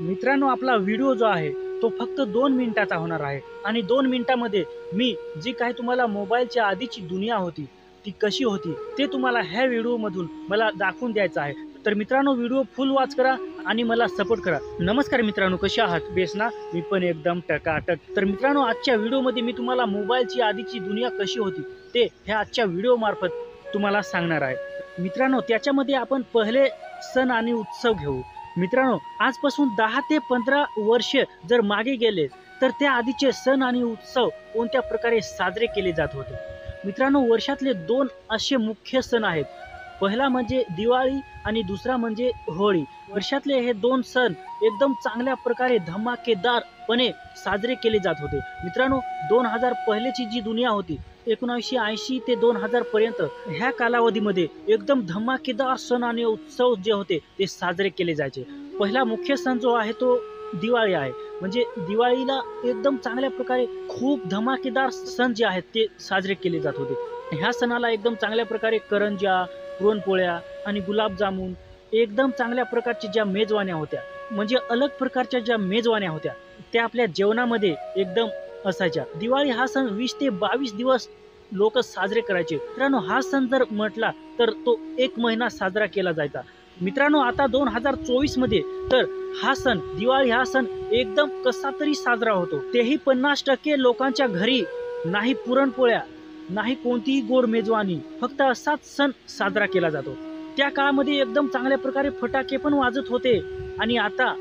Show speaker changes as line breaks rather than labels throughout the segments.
मित्रांनो, आपला व्हिडिओ जो आहे तो फक्त 2 मिनिटाचा होणार आहे आणि 2 मिनिटामध्ये मी जी काही तुम्हाला मोबाईलच्या आधीची दुनिया होती ती कशी होती ते तुम्हाला ह्या व्हिडिओमधून मला दाखवून द्यायचं आहे। तर मित्रांनो, व्हिडिओ फुल वॉच करा आणि मला सपोर्ट करा। नमस्कार मित्रांनो, कसे आहात? बेस ना? मी पण एकदम टकाटक। तर मित्रांनो, आजच्या व्हिडिओमध्ये मी तुम्हाला मोबाईलची आधीची दुनिया कशी होती ते ह्या आजच्या व्हिडिओ मार्फत तुम्हाला सांगणार आहे। मित्रांनो, त्याच्यामध्ये आपण पहिले सण आणि उत्सव घेऊ। मित्रांनो, आजपासून 10 ते 15 वर्ष जर मागे गेले तर त्या आधीचे सण आणि उत्सव कोणत्या प्रकारे साजरे केले जात होते। मित्रांनो, वर्षातले 2 असे मुख्य सण आहेत। पहिला म्हणजे दिवाळी आणि दुसरा म्हणजे होळी। वर्षातले हे 2 सण एकदम चांगल्या प्रकारे धमाकेदारपणे साजरे केले जात होते। मित्रांनो, 2000 पहिलेची जी दुनिया होती 1980 ते 2000 पर्यंत ह्या कालावधीमध्ये एकदम धमाकेदार सण आणि उत्सव जे होते ते साजरे केले जायचे। पहिला मुख्य सण जो आहे तो दिवाळी आहे। म्हणजे दिवाळीला एकदम चांगल्या प्रकारे खूप धमाकेदार सण जे आहेत ते साजरे केले जात होते। ह्या सणाला एकदम चांगल्या प्रकारे करंज्या, पुरणपोळ्या आणि गुलाबजामुन एकदम चांगल्या प्रकारच्या ज्या मेजवान्या होत्या, म्हणजे अलग प्रकारच्या ज्या मेजवान्या होत्या त्या आपल्या जेवणामध्ये एकदम असायच्या। दिवाळी हा सण 20 ते 22 दिवस लोक साजरे करायचे। मित्रांनो, हा सण जर म्हटला तर तो 1 महिना साजरा केला जायचा। मित्रांनो, आता 2024 मध्ये तर हा सण, दिवाळी हा सण एकदम कसा तरी साजरा होतो। तेही 50% लोकांच्या घरी नाही पुरणपोळ्या, नाही कोणतीही गोड मेजवानी, फक्त असाच सण साजरा केला जातो। त्या काळामध्ये एकदम चांगल्या प्रकारे फटाके पण वाजत होते आणि आता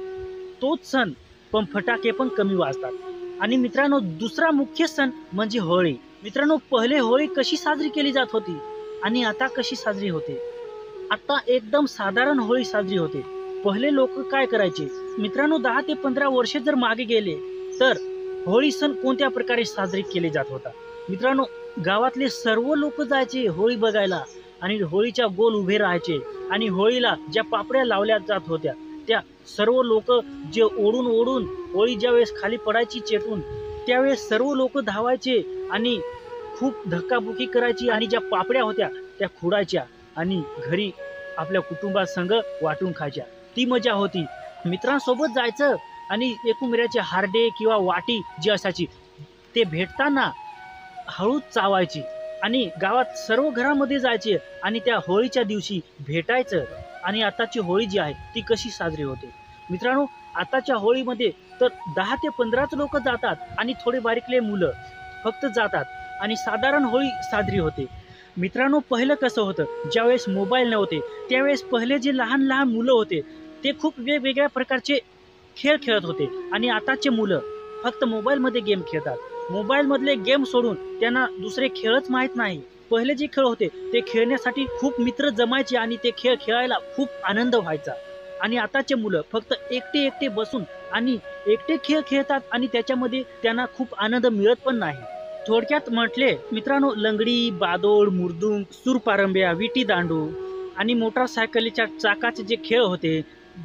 तोच सण पण फटाके पण कमी वाजतात। आणि मित्रांनो, दुसरा मुख्य सण म्हणजे होळी। मित्रांनो, पहिले होळी कशी साजरी केली जात होती आणि आता कशी साजरी होते? आता एकदम साधारण होळी साजरी होते। पहिले लोक काय करायचे? मित्रांनो, 10 ते 15 वर्ष जर मागे गेले तर होळी सण कोणत्या प्रकारे साजरी केले जात होता? मित्रांनो, गावातले सर्व लोक जायचे होळी बघायला आणि होळीच्या गोल उभे राहायचे आणि होळीला ज्या पापड्या लावल्या जात होत्या त्या सर्व लोक जे ओढून ओढून होळी ज्यावेळेस खाली पडायची चेटून त्यावेळेस सर्व लोक धावायचे आणि खूप धक्काबुक्की करायची आणि ज्या पापड्या होत्या त्या खुडायच्या आणि घरी आपल्या कुटुंबासंग वाटून खायच्या। ती मजा होती। मित्रांसोबत जायचं आणि एकमेकांचे हार्डे किंवा वाटी जी असायची ते भेटताना हळूच चावायची आणि गावात सर्व घरामध्ये जायचे आणि त्या होळीच्या दिवशी भेटायचं। आणि आताची होळी जी आहे ती कशी साजरी होते? मित्रांनो, आताच्या होळीमध्ये तर 10 ते 15च लोक जातात आणि थोडे बारीकले मुलं फक्त जातात आणि साधारण होळी साजरी होते। मित्रांनो, पहिलं कसं होतं, ज्यावेळेस मोबाईल नव्हते त्यावेळेस पहिले जे लहान लहान मुलं होते ते खूप वेगवेगळ्या प्रकारचे खेळ खेळत होते आणि आताचे मुलं फक्त मोबाईलमध्ये गेम खेळतात। मोबाईल मधले गेम सोडून त्यांना दुसरे खेळच माहीत नाही। पहिले जे खेळ होते ते खेळण्यासाठी खूप मित्र जमायचे आणि ते खेळ खेळायला खूप आनंद व्हायचा। आणि आताचे मुलं फक्त एकटे एकटे बसून आणि एकटे खेळ खेळतात आणि त्याच्यामध्ये त्यांना खूप आनंद मिळत पण नाही। थोडक्यात म्हटले मित्रांनो, लंगडी, बादोड, मुरदुंग, सूरपारंब्या, विटी दांडू आणि मोटारसायकलीच्या चाकाचे जे खेळ होते,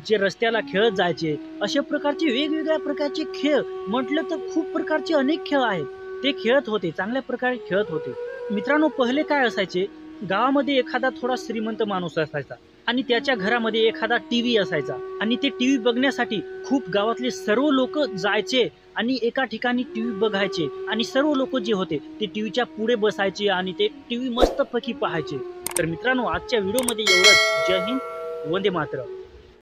जे रस्त्याला खेळत जायचे, अशा प्रकारचे वेगवेगळ्या प्रकारचे खेळ म्हटलं तर खूप प्रकारचे अनेक खेळ आहेत ते खेळत होते, चांगल्या प्रकारे खेळत होते। मित्रांनो, पहिले काय असायचे, गावामध्ये एखादा थोडा श्रीमंत माणूस असायचा आणि त्याच्या घरामध्ये एखादा टीव्ही असायचा आणि ते टीव्ही बघण्यासाठी खूप गावातले सर्व लोक जायचे आणि एका ठिकाणी टीव्ही बघायचे आणि सर्व लोक जे होते ते टीव्हीच्या पुढे बसायचे आणि ते टीव्ही मस्तपैकी पाहायचे। तर मित्रांनो, आजच्या व्हिडिओमध्ये एवढंच। जय हिंद, वंदे मातरम।